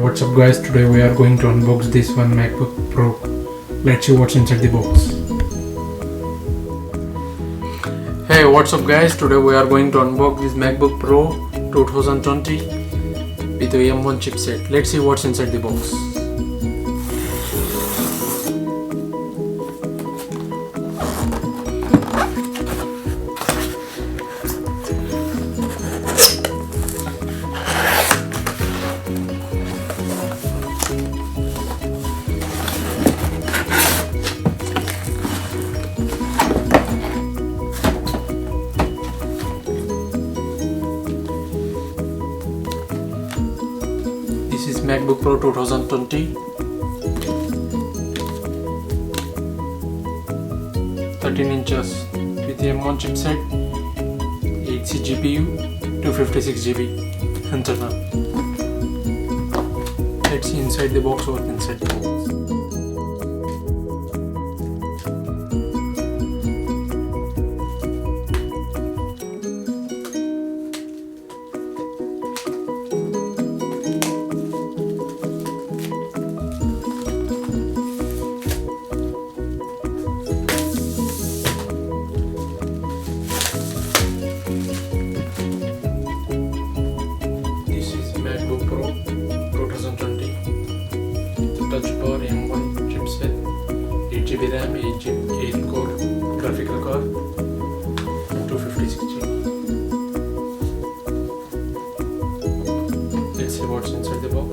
What's up guys, today we are going to unbox this one MacBook Pro. Let's see what's inside the box. Hey, what's up guys, today we are going to unbox this MacBook Pro 2020 with the M1 chipset. Let's see what's inside the box. This is MacBook Pro 2020, 13 inches with the M1 chipset, 8C GPU, 256GB internal. Let's see inside the box, what's inside the box. MacBook Pro 2020 touch bar M1 chipset, 8GB RAM, 8 core graphical card, 256GB. Let's see what's inside the box.